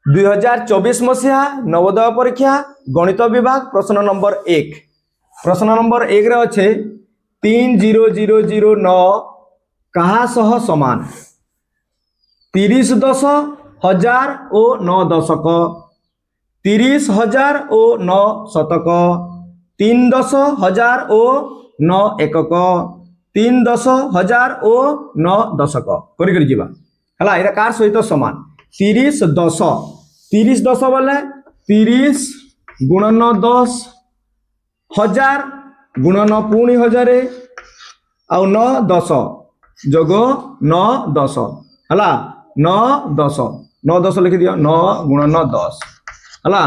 2024 मसीहा नवोदय परीक्षा गणित विभाग प्रश्न नंबर 1। प्रश्न नंबर 1 रे अच्छे 30009 कहा सह समान 30 दश 1000 और 9 दशक 30,000 और 9 शतक 3 दश 1000 और 9 एकक 3 दश 1000 और 9 दशक करी जीवा हला एरा कार सहित समान 30 दश बोले 30 गुणन 10 1000 गुणन पुणी 1000 आउ 9 दश जोग 9 दश हला 9 दश लिखि दियो 9 गुणन 10 हला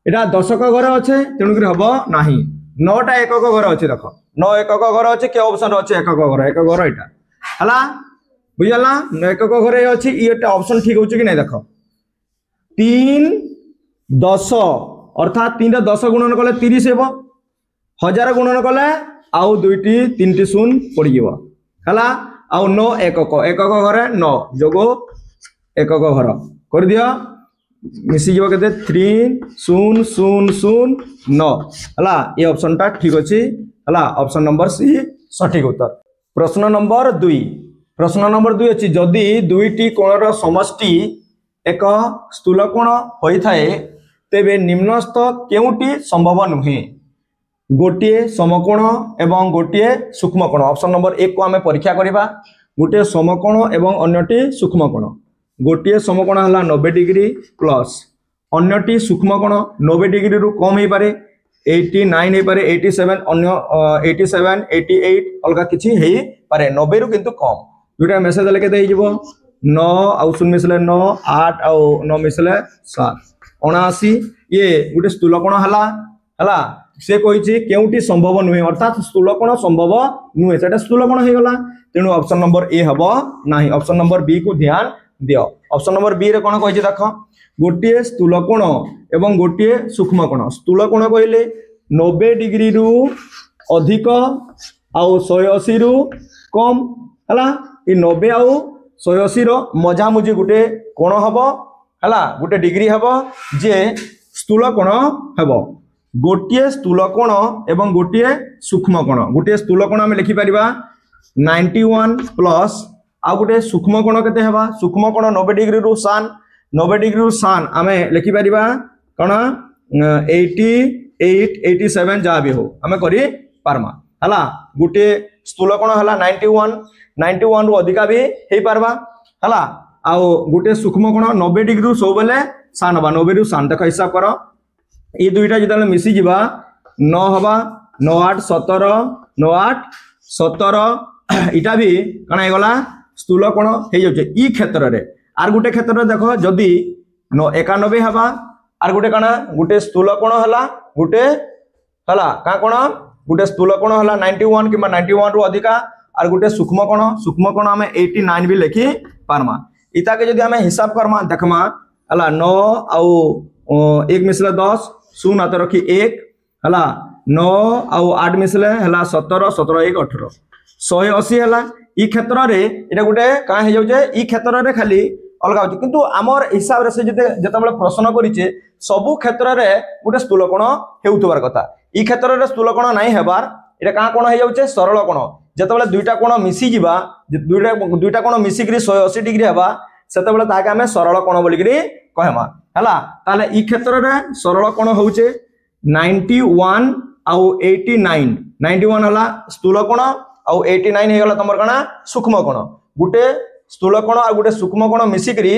एटा दशक घर अच्छे तेणुक हम ना 9टा एकक घर अच्छे देख 9 एकक घर अच्छे के ऑप्शन अच्छे एकक घर एटा हला बुझला एकक घर अच्छी ये ऑप्शन ठीक हो कि नहीं देख 3 10 अर्थात 3 10 गुणन कले 30 हेबो 1000 गुणन कले आउ दुईटी 3टी शून्य पड़ जीवो हला आउ 9 एकक घर 9 जोगो एकक घर कर दियो मिसी जीव के 3,0,0,9 हला ये ऑप्शन टा ठीक अछि हला ऑप्शन नंबर सी सठिक उत्तर। प्रश्न नंबर 2 अछि जदि दुईटी कोणर समष्टि एक स्थूल कोण होइथाए तेबे निम्नस्थ केउटी संभव नुहे गोटे समकोण एवं गोटे सूक्ष्मकोण। ऑप्शन नंबर 1 को आमे परीक्षा करिबा गोटे समकोण एवं अन्यटी सूक्ष्मकोण गोटे समकोण हला 90 डिग्री प्लस अन्यटी सूक्ष्मकोण 90 डिग्री रु कम हे पारे 89 हे पारे 87 अन्य 87 88 अलगा किछि हे पारे 90 रु किंतु कम दुटा मेसेज लेके दे जीवो 9 आउ 0 मिसले 9 8 आउ 9 मिसले 7 79 ये गोटे स्थूल कोण हला से कहिछि केउटी संभव नुहे अर्थात स्थूल कोण संभव नुहे सेटा स्थूल कोण हे गला तेनु ऑप्शन नंबर ए हबो नाही ऑप्शन नंबर बी को ध्यान दियो। ऑप्शन नंबर बी रे कोन कहिछि देख गोटे स्थूल कोण एवं गोटे सूक्ष्म कोण स्थूल कोण कहिले 90 डिग्री रु अधिक आउ 180 रु कम हला ई 90 आउ 180 रो मजामुजी गोटे कोण हबो हला गोटे डिग्री हबो जे स्थूल कोण हबो गोटे स्थूल कोण एवं गोटे सूक्ष्म कोण गोटे स्थूल कोण हम लिखि परिबा 91 प्लस आ गोटे सूक्ष्म कोण केते हेबा सूक्ष्म कोण 90 डिग्री रु सान 90 डिग्री रु सान आमे लिखि परिबा कोन 88 87 जा भी हो आमे करी पारमा हला गोटे स्थूल कोण हला 91 रु अधिका भी हे पारबा हला आ गोटे सूक्ष्म कोण 90 डिग्री रु सब बेले सान हबा 90 रु सान देख हिसाब करो ये दुईटा जदे मिसी जीवा 9 हबा 9 8 17 9 8 17 इटा भी कणा हे गला स्थूल कोण हे जाउचे ई क्षेत्र रे आर गोटे क्षेत्र रे देखो जदी 91 हबा आर गोटे कणा गोटे स्थूल कोण हला गोटे हला का कोण गोटे स्थूल कोण हला 91 किबा 91 रु अधिका आर गोटे सूक्ष्म कोण हमें 89 भी लिखि पारमा इता के जदी हमें हिसाब करमा देखमा हला 9 आउ 1 मिसले 10 शून्य हाथ रखी 1 हला 9 आउ 8 मिसले हला 17 17 1 18 180 हला ई क्षेत्र रे एटा गोटे का हे जाउ जे ई क्षेत्र रे खाली अलगा होची किंतु हमर हिसाब रे से जते प्रश्न करिचे सबु क्षेत्र रे गोटे स्थूल कोण हेउतबार कथा ई क्षेत्र रे स्थूल कोण नाही हेबार एटा का कोण हे जाउ जे सरल कोण जते दुईटा कोण मिसी जीवा दुईटा कोण मिसी करी 180 डिग्री हेबा सेते बेले ताके हमें सरल कोण बोली करी कहमा हला ताले ई क्षेत्र रे सरल कोण होउचे 91 आउ 89 91 हला स्थूल कोण आउ 89 हे गला तमर कणा सूक्ष्म कोण गुटे स्थूल कोण आ गुटे सूक्ष्म कोण मिसी करी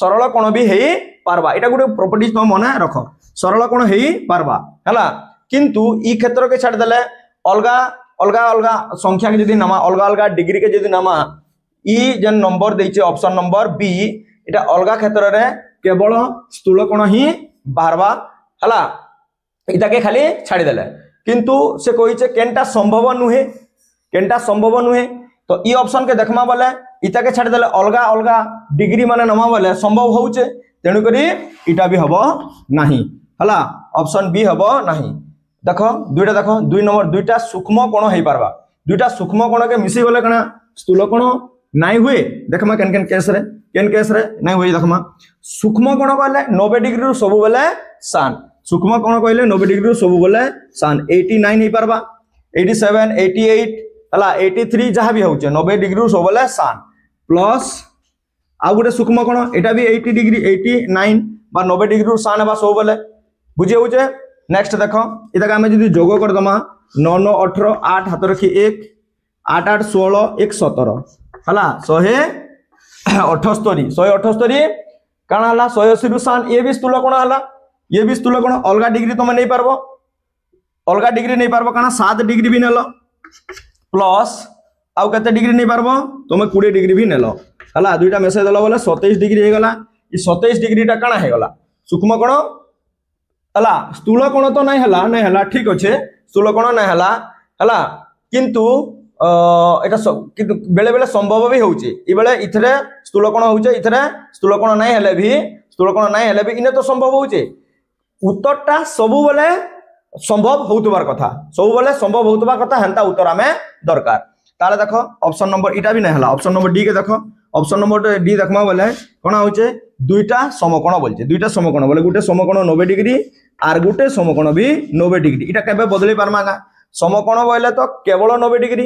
सरल कोण भी हेई पारबा एटा गुटे प्रॉपर्टीज तो मने रख सरल कोण हेई पारबा हला किंतु ई क्षेत्र के छाड़ देले अलगा अलगा अलगा संख्या के जदी नामा अलगा अलगा डिग्री के जदी नामा ई जन नंबर देइचे ऑप्शन नंबर बी एटा अलगा क्षेत्र रे केवल स्थूल कोण ही बाहरबा हला इटा के खाली छाड़ी देले किंतु से कहिचे केनटा संभव नुहे तो ई ऑप्शन के देखमा बोले इटा के छाड़ी देले अलगा अलगा डिग्री माने नमा बोले संभव होउचे तेनु करी इटा भी हबो नाही हला ऑप्शन बी हबो नाही देखो दुईटा देखो 2 नंबर दुईटा सूक्ष्म कोण हे पारबा दुईटा सूक्ष्म कोण के मिसी गले कना स्थूल कोण नाई हुए देखमा केन केस रे नाई हुए देखमा सूक्ष्म कोण कहले 90 डिग्री रु सब बेले सान सूक्ष्म कोण कहले 90 डिग्री रु सब बेले सान 89 ही परबा 87 88 हला 83 जहां भी होचे 90 डिग्री रु सब बेले सान प्लस आ गुटे सूक्ष्म कोण एटा भी 80 डिग्री 89 बा 90 डिग्री रु सान बा सब बेले बुझे होचे। नेक्स्ट देखो इतका हमें जदी जोग कर दमा 9 9 18 8 हाथ रखी 1 8 8 16 1 17 हला 178 काना हला 180 रु सान ये भी स्थूल कोण हला ये भी स्थूल कोण अलगा डिग्री तुम नहीं पारबो अलगा डिग्री नहीं पारबो काना 7 डिग्री भी नेलो प्लस आउ कते डिग्री नहीं पारबो तुम 20 डिग्री भी नेलो हला दुईटा मेसेज देलो बोले 27 डिग्री हे गला ई 27 डिग्री टा काना हे गला सूक्ष्म कोण हला स्थूल कोण तो नहीं हला ठीक अच्छे स्थूल कोण नहीं हला किंतु एटा किंतु बेले बेले संभव भी होउची ई बेले इथरे स्थूल कोण होउचे इथरे स्थूल कोण नहीं हेले भी इने तो संभव होउचे उत्तरटा सबु बेले संभव होउतबार कथा सबु बेले संभव होउतबा कथा हेंता उत्तर हमें दरकार ताले देखो ऑप्शन नंबर इटा भी नहीं हला ऑप्शन नंबर डी के देखो ऑप्शन नंबर डी देखमा बोले कोण होउचे दुईटा समकोण बोलचे दुईटा समकोण बोले गुटे समकोण 90 डिग्री आर गुटे समकोण भी 90 डिग्री इटा केबे बदली पारमा का समकोण बोले तो केवल 90 डिग्री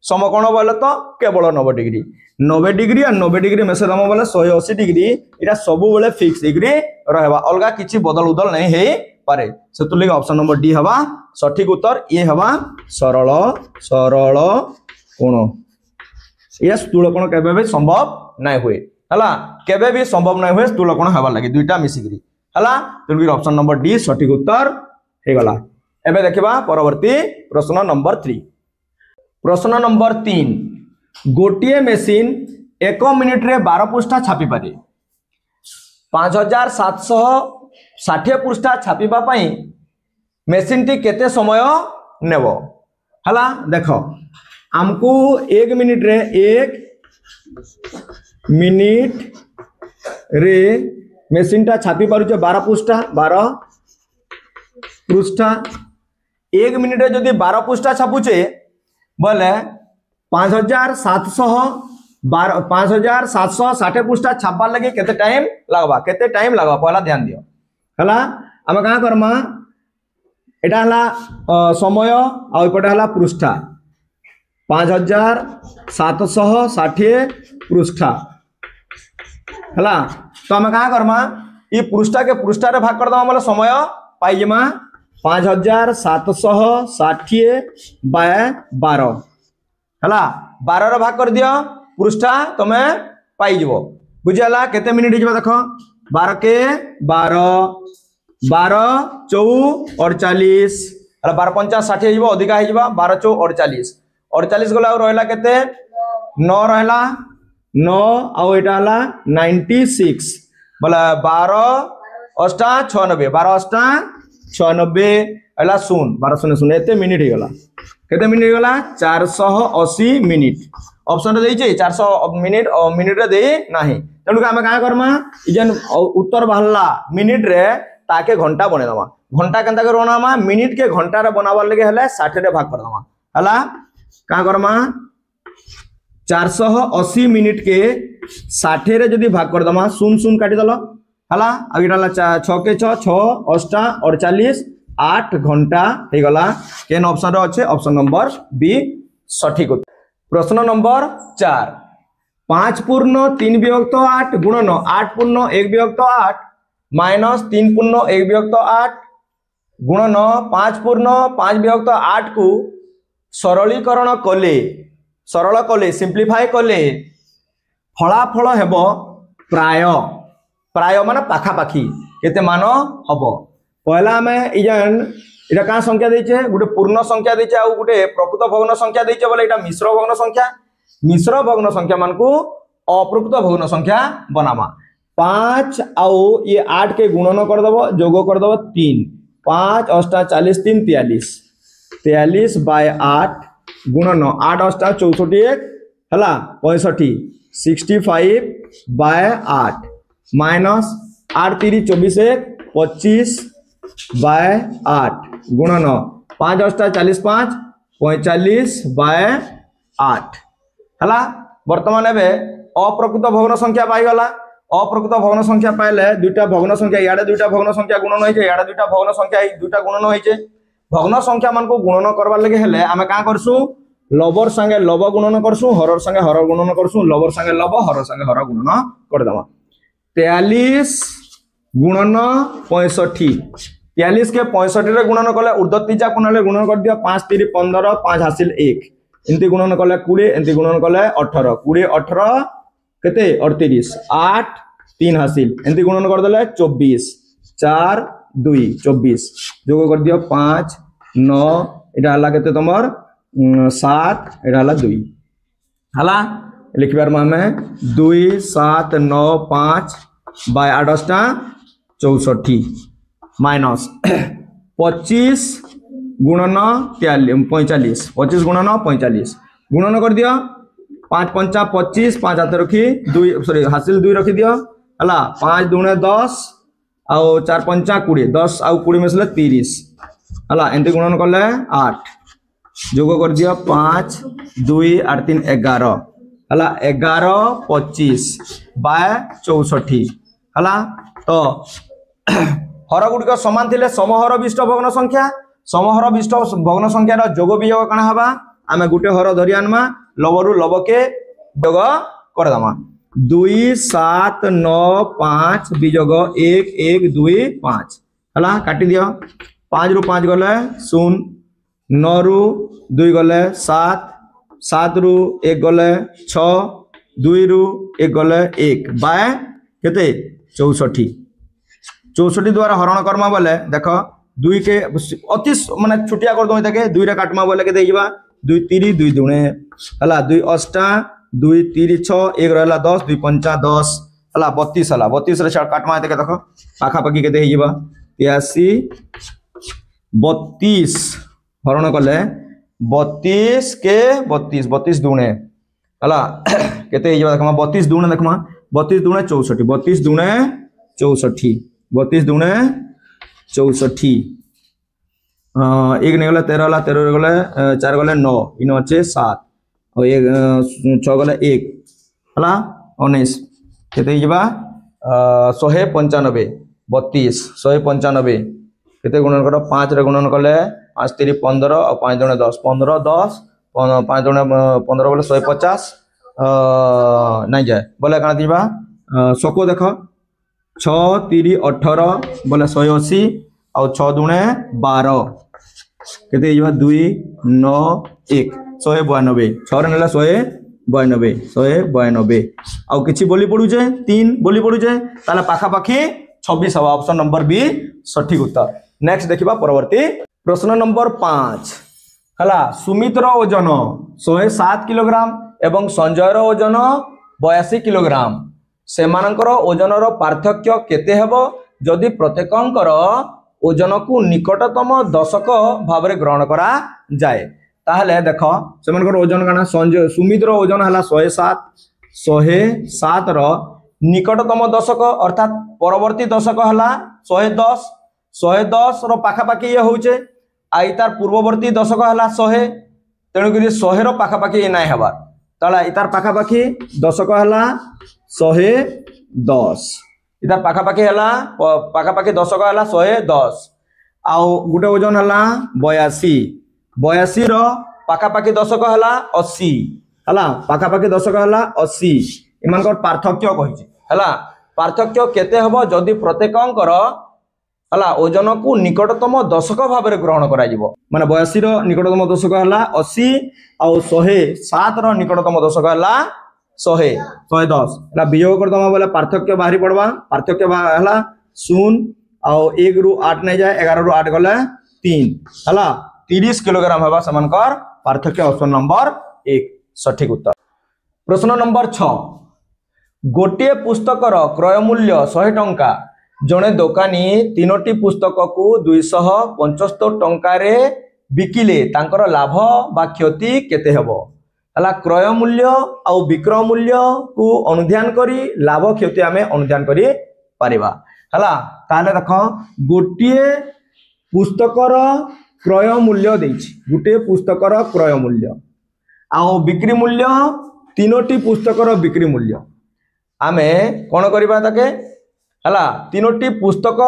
समकोण बोले तो केवल 90 डिग्री 90 डिग्री और 90 डिग्री मेसे दम बोले 180 डिग्री इटा सबु बोले फिक्स डिग्री रहबा अलगा किछि बदल उदल नहीं हे पारे सेतुलिक ऑप्शन नंबर डी हवा सठिक उत्तर ये हवा सरल सरल कोण ये स्थूल कोण केबे भी संभव नहीं हुए हला केबे भी संभव नहीं हुए स्थूल कोण हवा लागि दुईटा मिसिग्री हला तेणुक ऑप्शन नंबर डी सठिक उत्तर हे गला। एबे देखिबा परवर्ती प्रश्न नंबर 3 प्रश्न नंबर 3 गोटिए मेसिन 1 मिनिट रे 12 पृष्ठा छापी पारे 5760 पृष्ठा छापीबा पई मेसिन टी केते समय नेबो हला देखो हमको 1 मिनिट रे 1 मिनिट रे मेसिन टा छापी पारुचे 12 पृष्ठा 1 मिनिट रे जदि 12 पृष्ठा छापुचे बोले 5760 पृष्ठा छापा लगे केते टाइम लागबा पहला ध्यान दियो हला हम का करमा एटा हला समय आ एपटा हला पृष्ठा 5760 पृष्ठा हला तो हम का करमा ई पृष्ठा के पृष्ठा रे भाग कर दमा मतलब समय पाई जमा 5760 बाय 12 हला 12 रे भाग कर दियो पृष्ठा तमे पाई जबो बुझियाला केते मिनिट हिजबा देखो 12 के 12 12 4 48 हला 12 50 60 हिजबो अधिका हिजबा 12 4 48 48 गला और रहला केते 9 रहला 9 आउ एटा हला 96 बोला 12 अष्टा 96 12 अष्टा 96 हला 0 12 0 0 एते मिनिट ही गला केते मिनिट गला 480 मिनिट ऑप्शन रे देइचे 400 मिनिट मिनिट रे देई नाही तेनु का हम का करमा इजन उत्तर बाहला मिनिट रे ताके घंटा बने दमा घंटा केनता के रोनामा मिनिट के घंटा रे बनावा लगे हले 60 रे भाग कर दमा हला का करमा 480 मिनिट के 60 रे जदी भाग कर दमा 0 0 काटी दलो हला अब इटाला 6 के 6 6 अष्टा 48 8 घंटा हे गला केन ऑप्शन रे अछि ऑप्शन नंबर बी सठिक उत्तर। प्रश्न नंबर 4 5 पूर्ण 3 विभक्त 8 गुणन 8 पूर्ण 1 विभक्त 8 माइनस 3 पूर्ण 1 विभक्त 8 गुणन 5 पूर्ण 5 विभक्त 8 को सरलीकरण सरल कले सिंप्लीफाई कले फलाफल हेबो प्राय प्राय माने पाखा पाखी केते मान हबो पहला हमें इजन इटा का संख्या देचे गुटे पूर्ण संख्या देचे आ गुटे प्रकृत भग्न संख्या देचे बोले इटा मिश्र भग्न संख्या मानकू अप्रकृत भग्न संख्या बनामा 5 आउ ये 8 के गुणन कर दबो जोग कर दबो 3 5 अष्टा 40 3 43 43 बाय 8 गुणन 8 अष्टा 64 हला 65 65 बाय 8 माइनस 8 3 24 25 बाय 8 गुणन 5 अष्टा 45 45 बाय 8 हला वर्तमान एबे अप्रकृत भग्न संख्या पाइगला अप्रकृत भग्न संख्या पाइले दुईटा भग्न संख्या इयाडे दुईटा भग्न संख्या गुणन होइछे इयाडे दुईटा भग्न संख्या दुईटा गुणन होइछे भग्न संख्या मान को गुणन करबार लगे हेले आमे का करसु लबर संगे लब गुणन करसु हरर संगे हर गुणन करसु लबर संगे लब हर संगे हर गुणन कर दमा 43 गुणन 65 43 के 65 रे गुणन कले ऊर्ध्व तीजा कोणले गुणन कर दिया 5 3 15 5 हासिल 1 इनती गुणन कले 20 इनती गुणन कले 18 20 18 केते 38 8 3 हासिल इनती गुणन कर देले 24 4 2 24 जोग कर दिया 5 9 एटा हला केते तमर 7 एटा हला 2 हला लिखबार मामे 2 7 9 5 बाय 8 64 माइनस 25 गुणन 45 25 गुणन 45 गुणन कर दिया 5 पंचा 25 5 हाथ रखी 2 सॉरी हासिल 2 रखी दिया हला 5 दूने 10 आउ 4 पंचा 20 10 आउ 20 मिसले 30 हला एंती गुणन करले 8 जोग कर दिया 5 2 8 3 11 हला 11 25 बाय 64 हला तो हर गुड़िक समान थिले समहर विष्ट भग्न संख्या समहर विष्ट भग्न संख्यार जोग वियोग काना हबा आमे गुटे हर धरि आनमा लबरु लबके जोग कर दमा 2 7 9 5 वियोग 1 1 2 5 हला काटी दियो 5 रु 5 गले 0 9 रु 2 गले 7 7 रु 1 गले 6 2 रु 1 गले 1 बाय केते 64 64 द्वारा हरण कर्मा बोले देख 2 के अति माने छुटिया कर दो ताके 2 रे काटमा बोले के देइबा 2 3 2 दुणे हला 2 8 2 3 6 1 रहला 10 2 5 10 हला 32 हला 32 रे काटमा ताके देख पाखा पाखी के देइबा 83 32 हरण कले 32 के 32 32 दुणे हला केते हिजबा देखमा 32 दुणे देखमा 32 दुणे 64 32 दुणे 64 32 दुणे 64 एक निगले 13 हला 13 गले 4 गले 9 इन अच्छे 7 और एक 6 गले 1 हला 19 केते हिजबा 195 32 195 केते गुणन कर 5 रे गुणन कले 5 3 15 और 5 दुणे 10 15 10 5 दुणे 15 बोले 150 नहीं जाए बोले काना दिबा सको देखो 6 3 18 बोले 180 और 6 दुणे 12 केते हिजबा 2 9 1 192 6 रे नेला 192 192 आउ किछि बोली पडु जे 3 बोली पडु जे ताला पाखा पाखी 26 हवा ऑप्शन नंबर बी सठिक उत्तर नेक्स्ट देखिबा परवर्ती प्रश्न नंबर 5 हला सुमित्र ओजन 107 किलोग्राम एवं संजयर ओजन 82 किलोग्राम सेमानकर ओजनर पार्थक्य केते हेबो जदि प्रत्येकंकर ओजन को निकटतम दशक भाव ग्रहण करा जाए ताहले देखो सेमानकर ओजन काना संजय सुमित्र ओजन हला 107 रो निकटतम दशक अर्थात परवर्ती दशक हला 110 रो पाखा पाखी ये होचे आई तार पूर्ववर्ती दशक हला 100 तेणु करी 100 रो पाखा पाखी ये नाय हबा ताला इतार पाखा पाखी दशक हला 110 इतार पाखा पाखी हला पाखा पाखी दशक हला 110 आउ गुटे ओजन हला 82 रो पाखा पाखी दशक हला 80 हला पाखा पाखी दशक हला 80 इमानकर पार्थक्य कहिछि हला पार्थक्य केते हबो जदि प्रत्येकंकर हला ओजन को निकटतम दशक भाव ग्रहण करा जिवो माने 82 रो निकटतम दशक हला 80 आ 107 रो निकटतम दशक हला 110 हला वियोग कर दमा बोले पार्थक्य बाहरी पड़वा पार्थक्य हला 0 आ 1 रु 8 नै जाय 11 रु 8 गले 3 हला 30 किलोग्राम हबा समानकर पार्थक्य ऑप्शन नंबर 1 सठिक उत्तर प्रश्न नंबर 6 गोटे पुस्तकर क्रय मूल्य 100 टंका जड़े दोकानी 3टी पुस्तक को 275 टंका रे बिकिले तांकर लाभ बा क्षति केते हेबो हला क्रय मूल्य आउ विक्रय मूल्य को अनुध्यान करी लाभ क्षति आमे अनुध्यान करी परिबा हला ताले देखो गोटे पुस्तकर क्रय मूल्य देछि गोटे पुस्तकर क्रय मूल्य आउ बिक्री मूल्य तीनोटी पुस्तकर बिक्री मूल्य आमे कौन करबा ताके हला तीनोटी पुस्तक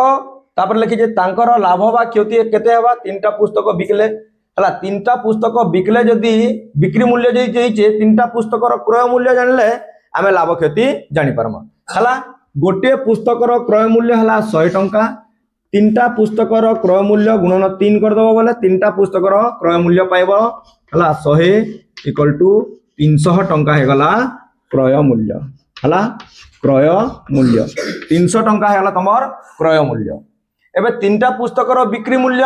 तापर लिखिजे तांकर लाभ बा क्षति केते हेबा तीनटा पुस्तक बिकले हला तीनटा पुस्तक बिकले जदी बिक्री मूल्य जे जेइचे तीनटा पुस्तकर क्रय मूल्य जानले आमे लाभ क्षति जानि परमा हला गोटे पुस्तकर क्रय मूल्य हला 100 टंका तीनटा पुस्तकर क्रय मूल्य गुणन 3 कर दबो बोले तीनटा पुस्तकर क्रय मूल्य पाइबो हला 100 इक्वल टू 300 टंका हे गला क्रय मूल्य हला क्रय मूल्य 300 टंका हे गला तमर क्रय मूल्य एबे तीनटा पुस्तकर बिक्री मूल्य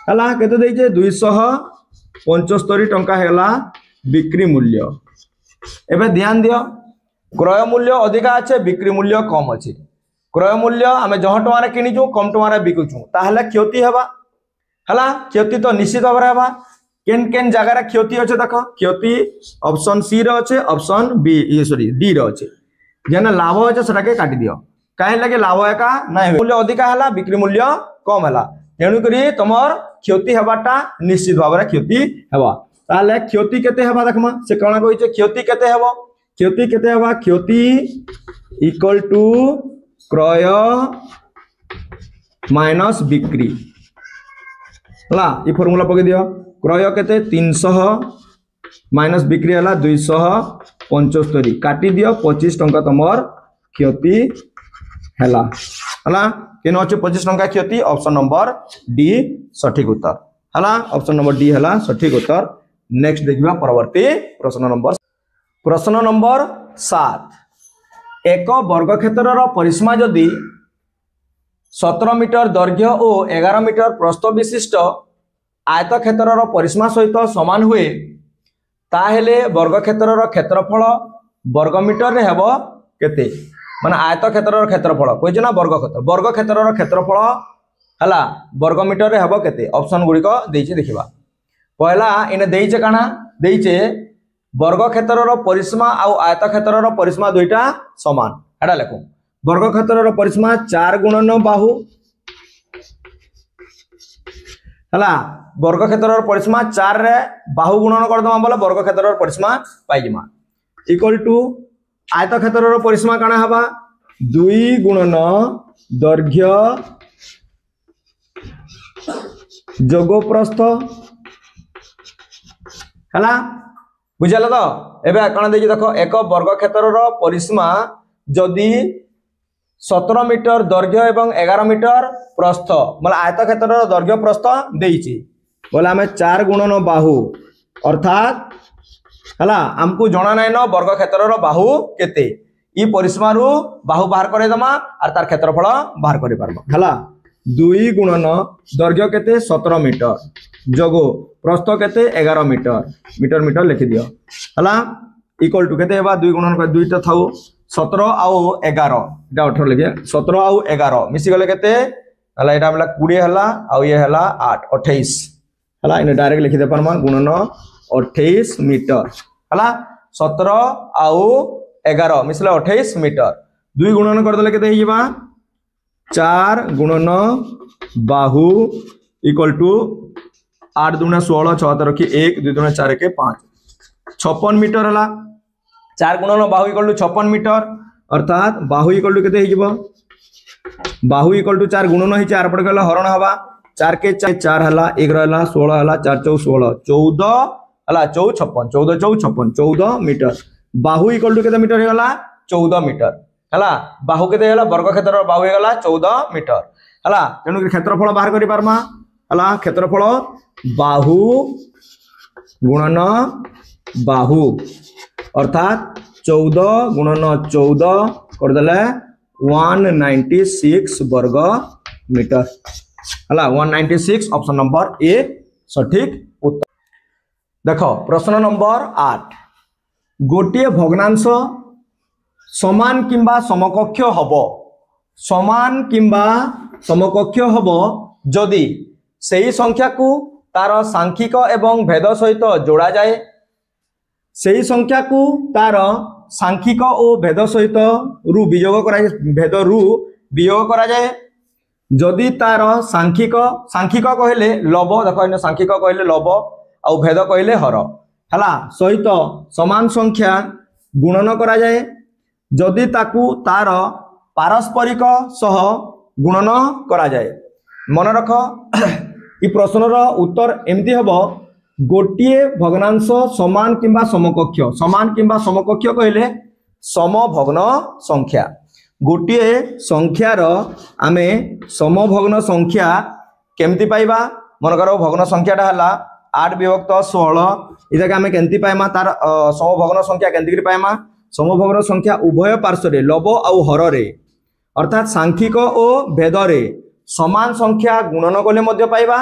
हला केते दैचे 275 टंका हे गला बिक्री मूल्य एबे ध्यान दियो क्रय मूल्य अधिका अच्छे बिक्री मूल्य कम अच्छे क्रय मूल्य आम जह टुआ किणीचु कम टुआ बिकुचु ताहले क्षति हेबा हला क्षति तो निश्चित भाव हेबा केन केन जगह क्षति अच्छे देख क्षति ऑप्शन सी रे अच्छे ऑप्शन बी सॉरी डी रे अच्छे जेने लाभ अच्छे सेटा के काटी दियो काहे लगे लाभ एका नाही मूल्य अधिका हला बिक्री मूल्य कम हला तेणु करी तमर क्षति हेबाटा निश्चित भाव रे क्षति हेबा ताहले क्षति केते हेबा देखमा से कोन कहिचे क्षति केते हेबो क्षति केते हेबा क्षति इक्वल टू क्रय माइनस बिक्री हला ई फार्मूला पके दियो क्रय केते 300 माइनस बिक्री हला 275 काटी दियो 25 टंका तमर क्षति हला हला केन अछि 25 टंका क्षति ऑप्शन नंबर डी सठिक उत्तर हला ऑप्शन नंबर डी हला सठिक उत्तर नेक्स्ट देखिबा परवर्ती प्रश्न नंबर 7 एक वर्ग क्षेत्रर परिसीमा जदि 17 मीटर दैर्घ्य और 11 मीटर प्रस्थ विशिष्ट आयत क्षेत्रर परिसीमा सहित समान हुए ताहेले वर्ग क्षेत्रर क्षेत्रफल वर्ग मीटर रे हेबो केते माने आयत क्षेत्रर क्षेत्रफल कहिजे ना वर्ग क्षेत्रर क्षेत्रफल हला वर्ग मीटर रे हेबो केते ऑप्शन गुडी को देइचे देखिबा पहला इने देइचे काना देइचे वर्ग क्षेत्रर परिसीमा आउ आयत क्षेत्रर परिसीमा दुईटा समान एडा लेखो वर्ग क्षेत्रर परिसीमा 4 गुणन बाहु हला वर्ग क्षेत्रर परिसीमा 4 रे बाहु गुणन कर दमा बोले वर्ग क्षेत्रर परिसीमा पाइ जिमा इक्वल टू आयत क्षेत्रर परिसीमा काना हबा 2 गुणन दैर्घ्य जोग प्रस्थ हला बुझाला तो एबे कण देछि देखो एक वर्ग क्षेत्रर परिसीमा जदि 17 मीटर दैर्घ्य एवं 11 मीटर प्रस्थ मतलब आयत क्षेत्रर दैर्घ्य प्रस्थ देछि बोले हमें 4 गुणन बाहु अर्थात हला हमको जणा नै न वर्ग क्षेत्रर बाहु केते ई परिसीमा रु बाहु बाहर करे दमा आर तार क्षेत्रफल बाहर करे परबा हला 2 गुणन दैर्घ्य केते 17 मीटर जोगो प्रस्थ केते 11 मीटर मीटर लिखि दियो हला इक्वल टू केते हेबा 2 गुणन कर दुईटा थाउ 17 आउ 11 एटा 18 लिखे 17 आउ 11 मिसी गले केते हला एटा हमला 20 हला आउ ये हला 8 28 हला इने डायरेक्ट लिखि दे परमा गुणन 28 मीटर हला 17 आउ 11 मिसला 28 मीटर 2 गुणन कर देले केते हिबा 4 गुणन बाहु इक्वल टू 8 दूना 16 6 रखी 1 2 दूना 4 के 5 56 मीटर हला 4 गुणन बाहु इक्वल टू 56 मीटर अर्थात बाहु इक्वल टू केते हिजबो बाहु इक्वल टू 4 गुणन हि 4 पड़ गला हरण हवा 4 के 4 हला 1 रहला 16 हला 4 4 16 14 हला 14 56 14 4 56 14 मीटर बाहु इक्वल टू केते मीटर हेला 14 मीटर हला बाहु केते हेला वर्ग क्षेत्रर बाहु हेला 14 मीटर हला तेनु क्षेत्रफल बाहर करि पारमा हला क्षेत्रफल बाहु गुणन बाहु अर्थात 14 गुणन 14 कर देले 196 वर्ग मीटर हला 196 ऑप्शन नंबर ए सठिक उत्तर देखो प्रश्न नंबर 8 गोटे भग्नांश समान किंबा समकक्ष हबो समान किंबा समकक्ष हबो जदि सेही संख्या को तार सांख्यिक एवं भेद सहित जोड़ा जाए सेही संख्या को तार सांख्यिक और भेद सहित रु वियोग करा भेद रु वियोग करा जाए जदि तार सांख्यिक सांख्यिक कहले लव देखो इन सांख्यिक कहले लव आ भेद कहले हर हला सहित समान संख्या गुणन करा जाए जदि ताकू तार पारस्परिक सह गुणन करा जाए। मन रख ई प्रश्नर उत्तर एमती हबो गोटिए भग्नांश समान किंबा समकक्ष कहले समभग्न संख्या। गोटिए संख्यार आमे समभग्न संख्या केमती पाइबा मन कर भग्न संख्याटा हला 8 विभक्त 16 इटाके आमे केमती पाइमा तार समभग्न संख्या केमती पाइमा समभग्न संख्या उभय पार्श्व रे लव आउ हर रे अर्थात सांख्यिक और भेद रे समान संख्या गुणन कले मध्य पाइबा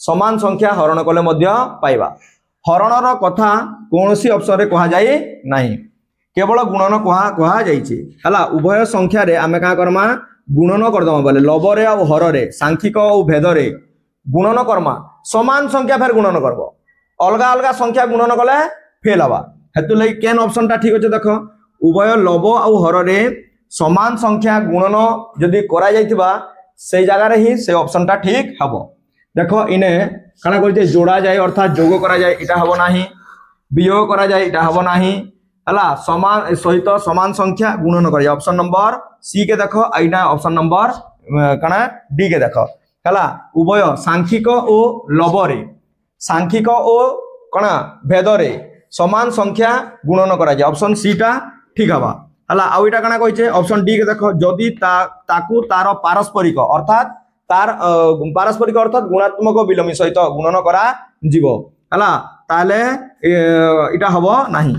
समान संख्या हरण कले मध्य पाइबा। हरणर कथा कोनोसी ऑप्शन रे कहा जाय नाही केवल गुणन कहा जाइछि हला। उभय संख्या रे आमे का करमा गुणन करदमा बोले लव रे आउ हर रे सांख्यिक और भेद रे गुणन करमा समान संख्या फेर गुणन करबो अलगा अलगा संख्या गुणन कले फेल हवा हेतु लई केन ऑप्शन टा ठीक अछि। देखो उभय लव आउ हर रे समान संख्या गुणन जदि करा जाइथिबा से जगह रे ही से ऑप्शन टा ठीक हबो। देखो इने काना करते जोड़ा जाए अर्थात जोग करा जाए इटा हबो नाही वियोग करा जाए इटा हबो नाही हला समान सहित समान संख्या गुणन करा जाए ऑप्शन नंबर सी के देखो आइना ऑप्शन नंबर काना डी के देखो हला। उभय सांख्यिक और लव रे सांख्यिक और कणा भेद रे समान संख्या गुणन करा जाए ऑप्शन सी टा ठीक हबा हला। आउ इटा काना कहिचे ऑप्शन डी के देखो जदि ताकू तार पारस्परिक अर्थात तार पारस्परिक अर्थात गुणात्मक विलोमी सहित गुणन करा जीवो हला ताले इटा हबो नाही।